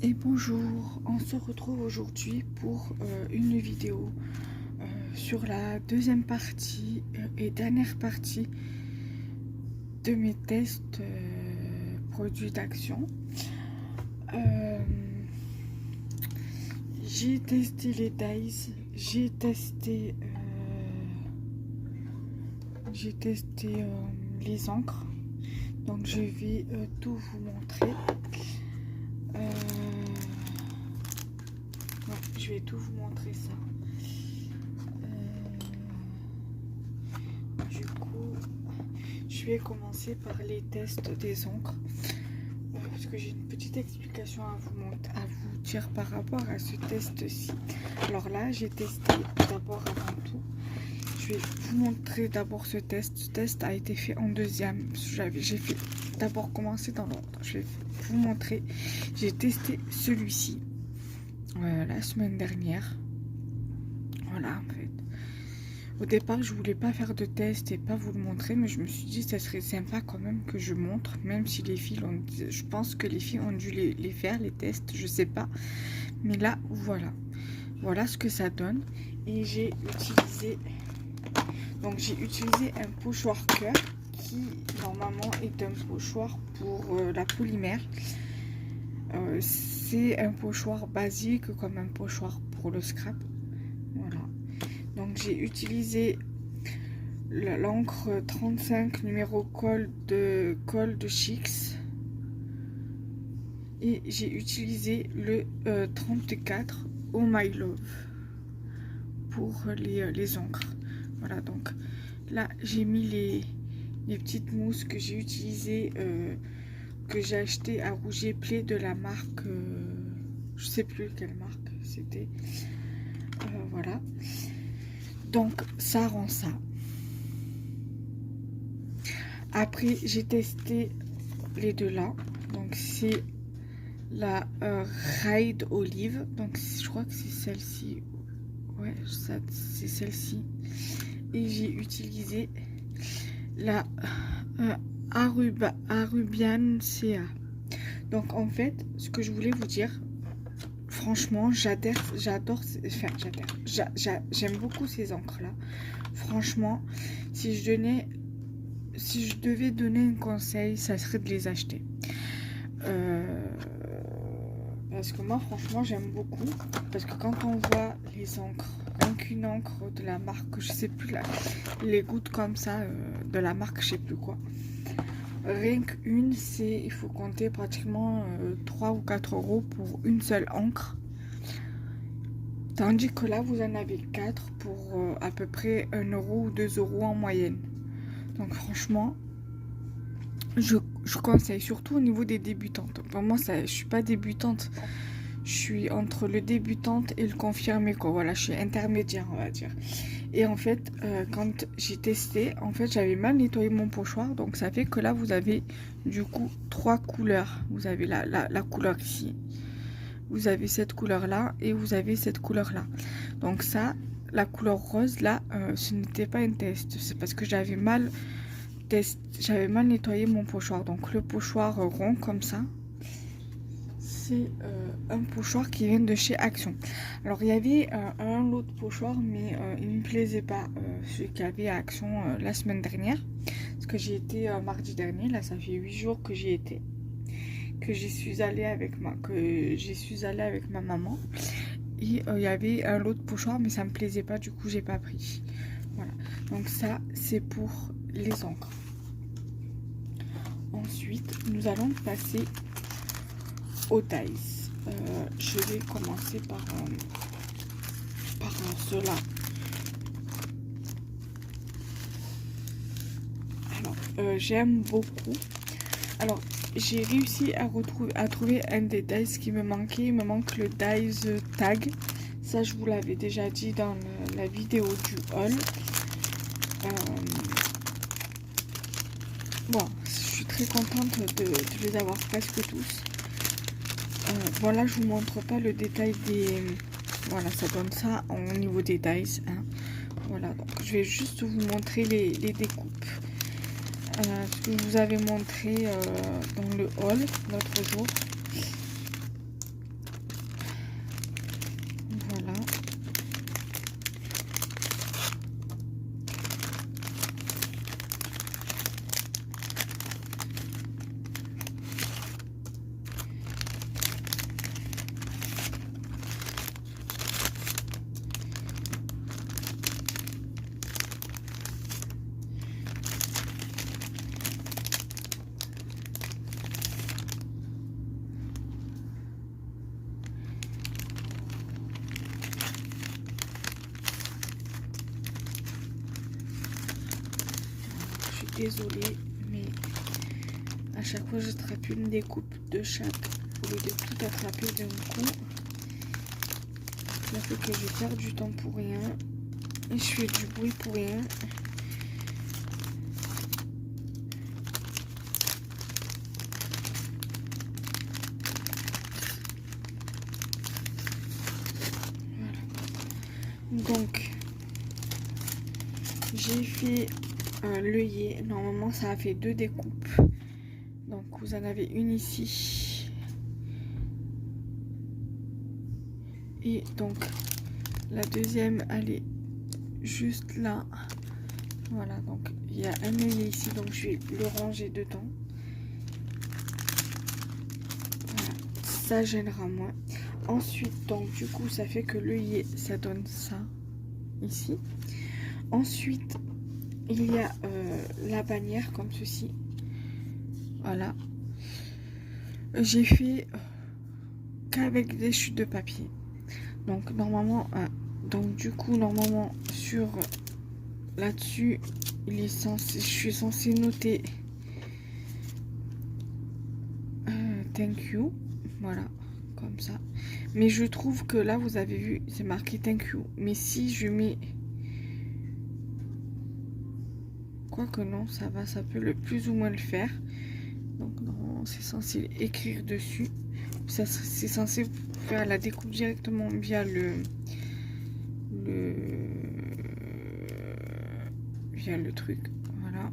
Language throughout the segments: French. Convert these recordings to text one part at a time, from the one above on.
Et bonjour, on se retrouve aujourd'hui pour une vidéo sur la deuxième partie et dernière partie de mes tests produits d'Action. J'ai testé les dies, j'ai testé les encres, donc je vais tout vous montrer. Je vais tout vous montrer ça. Du coup, je vais commencer par les tests des encres. Parce que j'ai une petite explication à vous dire par rapport à ce test-ci. Alors là, j'ai testé d'abord avant tout. Je vais vous montrer d'abord ce test. Ce test a été fait en deuxième. J'ai fait d'abord commencer dans l'ordre. Je vais vous montrer. J'ai testé celui-ci la semaine dernière. Voilà, en fait. Au départ, je voulais pas faire de test et pas vous le montrer, mais je me suis dit ça serait sympa quand même que je montre, même si les filles je pense que les filles ont dû les faire, les tests, je sais pas. Mais là, voilà ce que ça donne. Et j'ai utilisé un pochoir cœur qui normalement est un pochoir pour la polymère. C'est un pochoir basique comme un pochoir pour le scrap. Voilà. Donc j'ai utilisé l'encre 35 numéro col de Chix. Et j'ai utilisé le 34 Oh My Love pour les encres. Voilà, donc là j'ai mis les petites mousses que j'ai utilisées, que j'ai acheté à Rouget Play de la marque, je sais plus quelle marque c'était. Voilà. Donc ça rend ça. Après j'ai testé les deux là. Donc c'est la Ride Olive. Donc je crois que c'est celle-ci. Ouais, c'est celle-ci. Et j'ai utilisé la Arubian CA. Donc en fait, ce que je voulais vous dire, franchement, j'adore, j'aime beaucoup ces encres là. Franchement, si je devais donner un conseil, ça serait de les acheter. Parce que moi, franchement, j'aime beaucoup. Parce que quand on voit les encres, rien qu'une encre de la marque, je sais plus, les gouttes comme ça, de la marque, je sais plus quoi. Rien qu'une, il faut compter pratiquement 3 ou 4 euros pour une seule encre. Tandis que là, vous en avez 4 pour à peu près 1 euro ou 2 euros en moyenne. Donc franchement, je conseille, surtout au niveau des débutantes. Vraiment, je suis pas débutante. Je suis entre le débutante et le confirmé, quoi. Voilà, je suis intermédiaire, on va dire. Et en fait, quand j'ai testé, en fait, j'avais mal nettoyé mon pochoir. Donc, ça fait que là, vous avez du coup 3 couleurs. Vous avez la couleur ici. Vous avez cette couleur-là et vous avez cette couleur-là. Donc ça, la couleur rose, là, ce n'était pas un test. C'est parce que j'avais mal nettoyé mon pochoir. Donc, le pochoir rond comme ça, c'est un pochoir qui vient de chez Action. Alors il y avait un autre pochoir, mais il ne me plaisait pas, celui qu'il y avait à Action la semaine dernière, parce que j'ai été mardi dernier. Là ça fait 8 jours que j'y étais, que j'y suis allée avec ma maman, et il y avait un autre pochoir, mais ça me plaisait pas, du coup j'ai pas pris. Voilà, donc ça c'est pour les encres. Ensuite nous allons passer aux dies. Je vais commencer par cela. Alors j'aime beaucoup. Alors j'ai réussi à trouver un des dies qui me manquait. Il me manque le dies tag. Ça je vous l'avais déjà dit dans la vidéo du haul. Bon, je suis très contente de les avoir presque tous. Voilà, je vous montre pas le détail des... Voilà, ça donne ça au niveau des dies. Hein. Voilà, donc je vais juste vous montrer les découpes. Ce que je vous avais montré dans le haul l'autre jour. désolée, mais à chaque fois j'attrape une découpe de chaque au lieu de tout attraper d'un coup. Ça fait que je perds du temps pour rien et je fais du bruit pour rien. Donc, j'ai fait l'œillet. Normalement, ça a fait 2 découpes. Donc, vous en avez une ici. Et donc, la deuxième, elle est juste là. Voilà, donc, il y a un œillet ici. Donc, je vais le ranger dedans. Voilà, ça gênera moins. Ensuite, donc, du coup, ça fait que l'œillet, ça donne ça. Ici. Ensuite, il y a la bannière comme ceci. Voilà. J'ai fait qu'avec des chutes de papier. Donc normalement, du coup normalement sur là-dessus, je suis censée noter thank you. Voilà, comme ça. Mais je trouve que là, vous avez vu, c'est marqué thank you. Mais si je mets quoique non, ça va, ça peut le plus ou moins le faire. Donc non, c'est censé écrire dessus. Ça, c'est censé faire la découpe directement via via le truc. Voilà.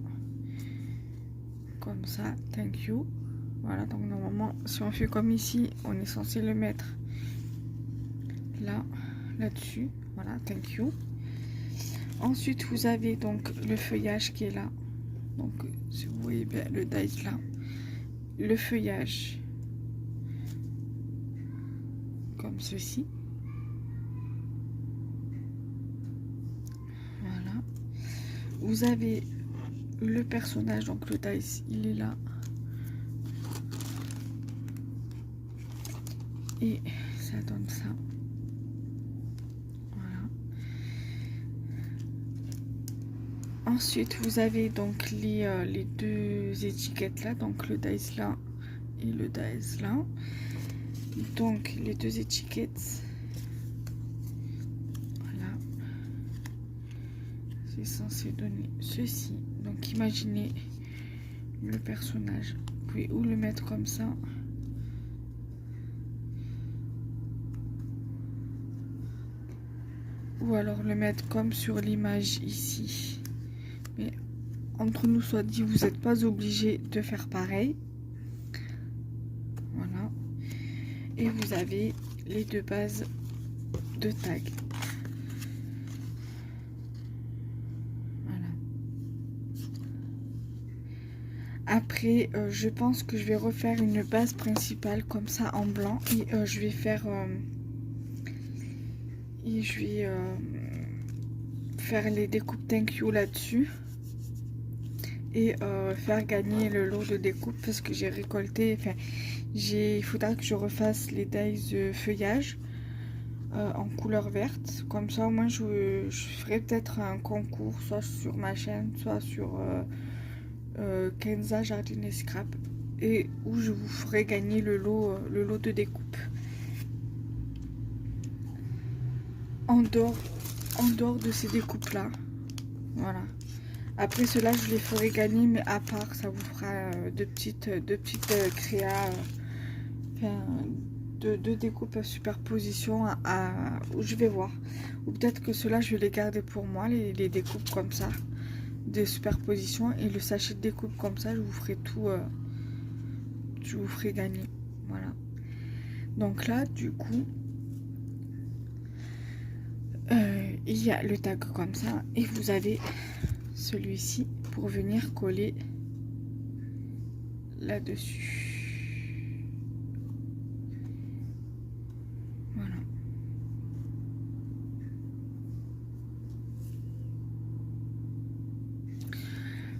Comme ça, thank you. Voilà, donc normalement, si on fait comme ici, on est censé le mettre là, là-dessus. Voilà, thank you. Ensuite, vous avez donc le feuillage qui est là. Donc, si vous voyez bien le dice là. Le feuillage. Comme ceci. Voilà. Vous avez le personnage, donc le dice, il est là. Et ça donne ça. Ensuite, vous avez donc les 2 étiquettes là, donc le dice là et le dice là. Donc, les 2 étiquettes, voilà, c'est censé donner ceci. Donc, imaginez le personnage. Vous pouvez ou le mettre comme ça, ou alors le mettre comme sur l'image ici. Mais entre nous soit dit, vous n'êtes pas obligé de faire pareil. Voilà. Et vous avez les 2 bases de tag. Voilà. Après, je pense que je vais refaire une base principale comme ça en blanc. Et je vais faire... faire les découpes thank you là-dessus. Et faire gagner le lot de découpe parce que j'ai récolté, enfin il faudra que je refasse les dies de feuillage en couleur verte, comme ça au moins je ferai peut-être un concours soit sur ma chaîne, soit sur Kenza Jardin et Scrap, et où je vous ferai gagner le lot de découpe en dehors de ces découpes là. Voilà. Après cela, je les ferai gagner, mais à part, ça vous fera deux petites créas, enfin, deux découpes à superposition où je vais voir. Ou peut-être que cela, je vais les garder pour moi, les découpes comme ça, des superpositions, et le sachet de découpe comme ça, je vous ferai tout, je vous ferai gagner. Voilà. Donc là, du coup, il y a le tag comme ça, et vous avez celui-ci pour venir coller là-dessus. Voilà.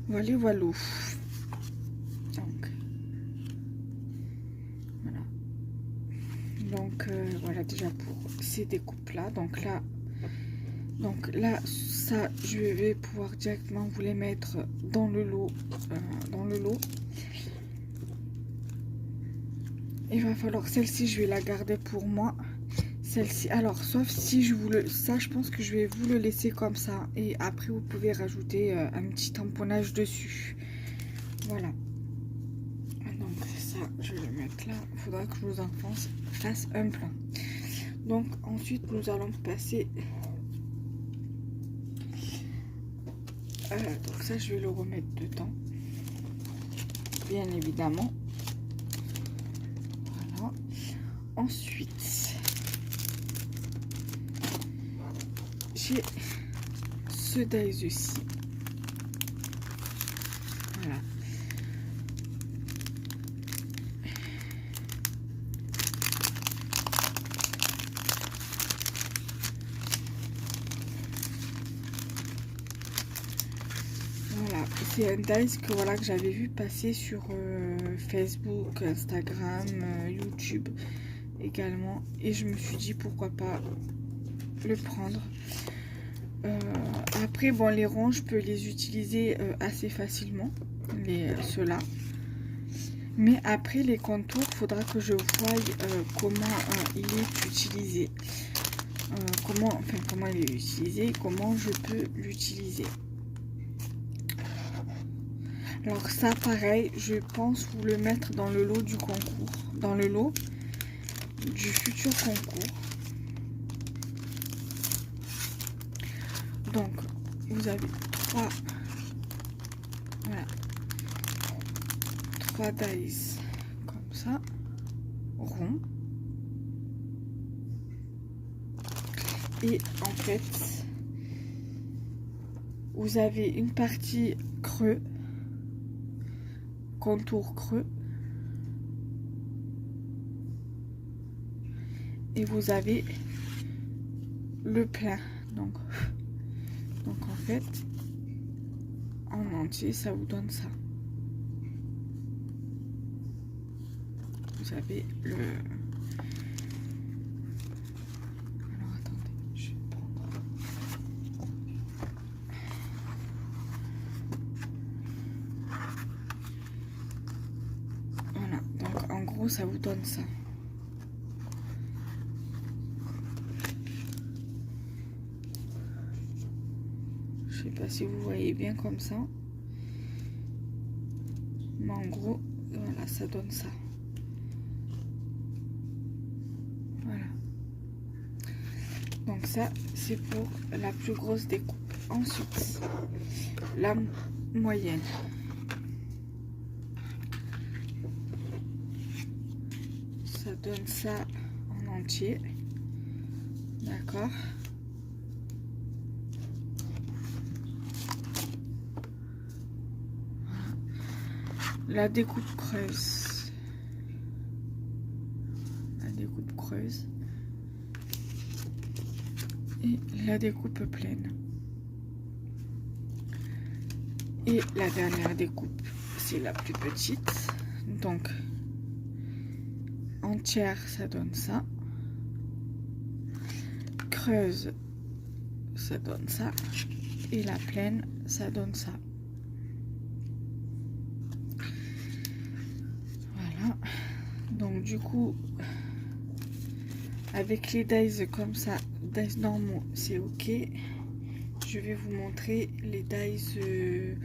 Voilà. Donc, voilà. Donc, voilà déjà pour ces découpes-là. Donc là, Donc là, ça, je vais pouvoir directement vous les mettre dans le lot. Il va falloir, celle-ci, je vais la garder pour moi. Celle-ci, alors, sauf si je vous le... Ça, je pense que je vais vous le laisser comme ça. Et après, vous pouvez rajouter un petit tamponnage dessus. Voilà. Donc, ça, je vais le mettre là. Il faudra que je vous en fasse un plan. Donc, ensuite, nous allons passer... donc ça, je vais le remettre dedans. Bien évidemment. Voilà. Ensuite, j'ai ce dies-ci. Voilà. Voilà, c'est un dice que voilà que j'avais vu passer sur Facebook, Instagram, YouTube également, et je me suis dit pourquoi pas le prendre. Après, bon, les ronds, je peux les utiliser assez facilement, ceux-là. Mais après, les contours, il faudra que je voie comment il est utilisé. Comment il est utilisé, comment je peux l'utiliser. Alors ça, pareil, je pense vous le mettre dans le lot du concours, dans le lot du futur concours. Donc, vous avez trois dice comme ça, rond. Et en fait, vous avez une partie creux, contour creux, et vous avez le plein. Donc en fait, en entier, ça vous donne ça. Vous avez le... Alors attendez, je vais prendre... Voilà, donc en gros, ça vous donne ça. Je sais pas si vous voyez bien comme ça, mais en gros, voilà, ça donne ça. Voilà. Donc ça, c'est pour la plus grosse découpe. Ensuite, la moyenne. Ça donne ça en entier. D'accord. La découpe creuse. La découpe creuse. Et la découpe pleine. Et la dernière découpe, c'est la plus petite. Donc, entière, ça donne ça. Creuse, ça donne ça. Et la pleine, ça donne ça. Donc du coup, avec les dies comme ça, dies normaux, c'est ok. Je vais vous montrer les dies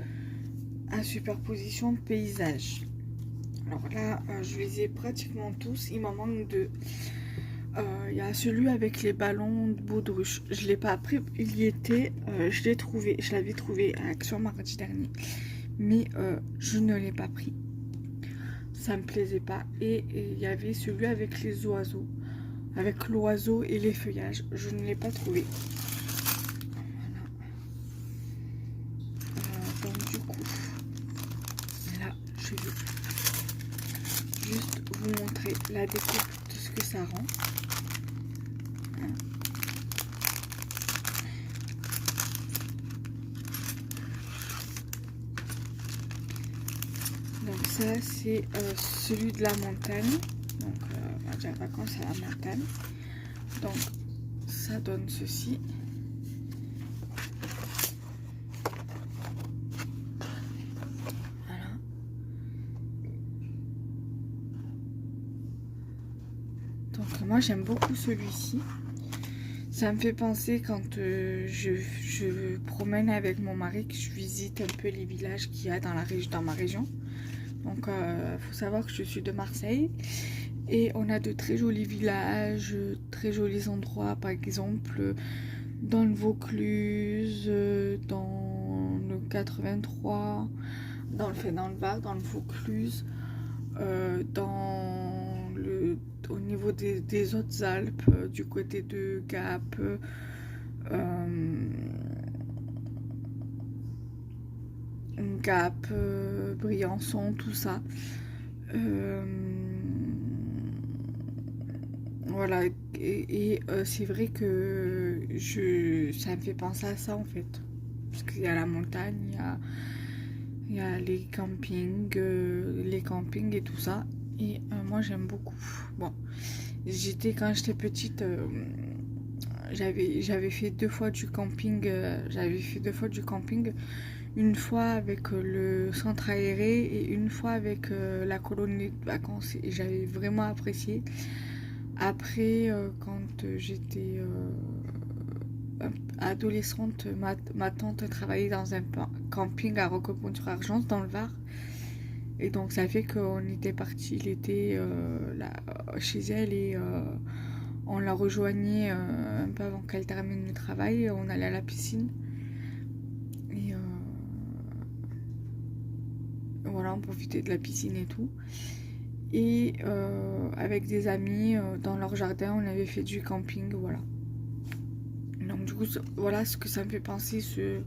à superposition paysage. Alors là, je les ai pratiquement tous. Il m'en manque deux. Il y a celui avec les ballons de baudruche. Je ne l'ai pas pris. Il y était. Je l'ai trouvé. Je l'avais trouvé à Action mardi dernier. Mais je ne l'ai pas pris. Ça me plaisait pas. Et il y avait celui avec les oiseaux, avec l'oiseau et les feuillages. Je ne l'ai pas trouvé. Voilà. Donc du coup, là, je vais juste vous montrer la découpe de ce que ça rend. Donc ça c'est celui de la montagne, donc on va dire vacances à la montagne. Donc ça donne ceci. Donc moi j'aime beaucoup celui-ci. Ça me fait penser quand je promène avec mon mari, que je visite un peu les villages qu'il y a dans ma région. Donc faut savoir que je suis de Marseille et on a de très jolis villages, très jolis endroits, par exemple dans le Vaucluse, dans le 83, dans le Var, dans le Vaucluse, au niveau des Hautes-Alpes, du côté de Gap, Briançon, tout ça. Voilà, et c'est vrai que ça me fait penser à ça en fait. Parce qu'il y a la montagne, il y a les campings et tout ça. Et moi j'aime beaucoup. Bon, quand j'étais petite, j'avais fait 2 fois du camping. Une fois avec le centre aéré et une fois avec la colonie de vacances. Et j'avais vraiment apprécié. Après, quand j'étais adolescente, ma tante travaillait dans un camping à Roquepont-sur-Argence, dans le Var. Et donc ça fait qu'on était parti l'été chez elle et on la rejoignait un peu avant qu'elle termine le travail. On allait à la piscine. Et voilà, on profitait de la piscine et tout. Et avec des amis dans leur jardin, on avait fait du camping, voilà. Donc du coup, voilà ce que ça me fait penser, ce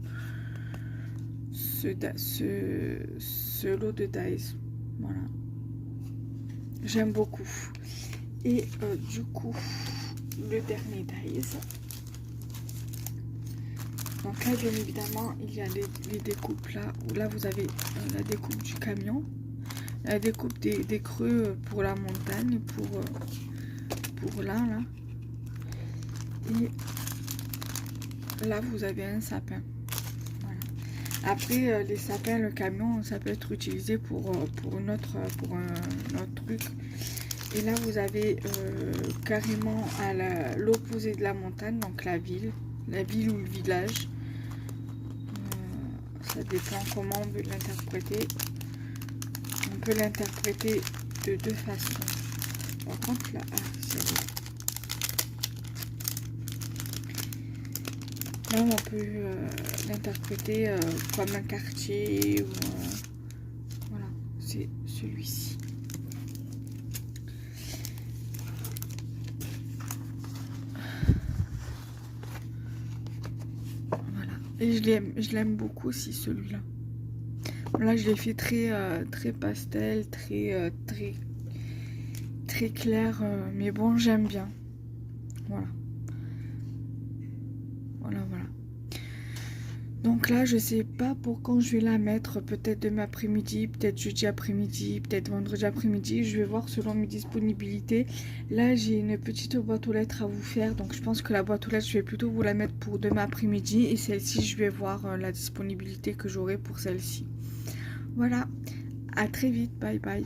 lot de dies. Voilà. J'aime beaucoup. Et du coup, le dernier dies. Donc là, bien évidemment, il y a les découpes là. Où là, vous avez la découpe du camion. La découpe des creux pour la montagne, pour là. Et là, vous avez un sapin. Voilà. Après, les sapins, le camion, ça peut être utilisé pour un autre truc. Et là, vous avez carrément à l'opposé de la montagne, donc la ville ou le village. Ça dépend comment on veut l'interpréter. On peut l'interpréter de 2 façons. Par contre, là, là, on peut l'interpréter comme un quartier. Voilà, c'est celui-ci. Voilà. Et je l'aime beaucoup aussi, celui-là. Là, je l'ai fait très pastel, très clair, mais bon, j'aime bien. Voilà. Donc là, je sais pas pour quand je vais la mettre. Peut-être demain après-midi, peut-être jeudi après-midi, peut-être vendredi après-midi. Je vais voir selon mes disponibilités. Là, j'ai une petite boîte aux lettres à vous faire. Donc, je pense que la boîte aux lettres, je vais plutôt vous la mettre pour demain après-midi. Et celle-ci, je vais voir la disponibilité que j'aurai pour celle-ci. Voilà, à très vite, bye bye.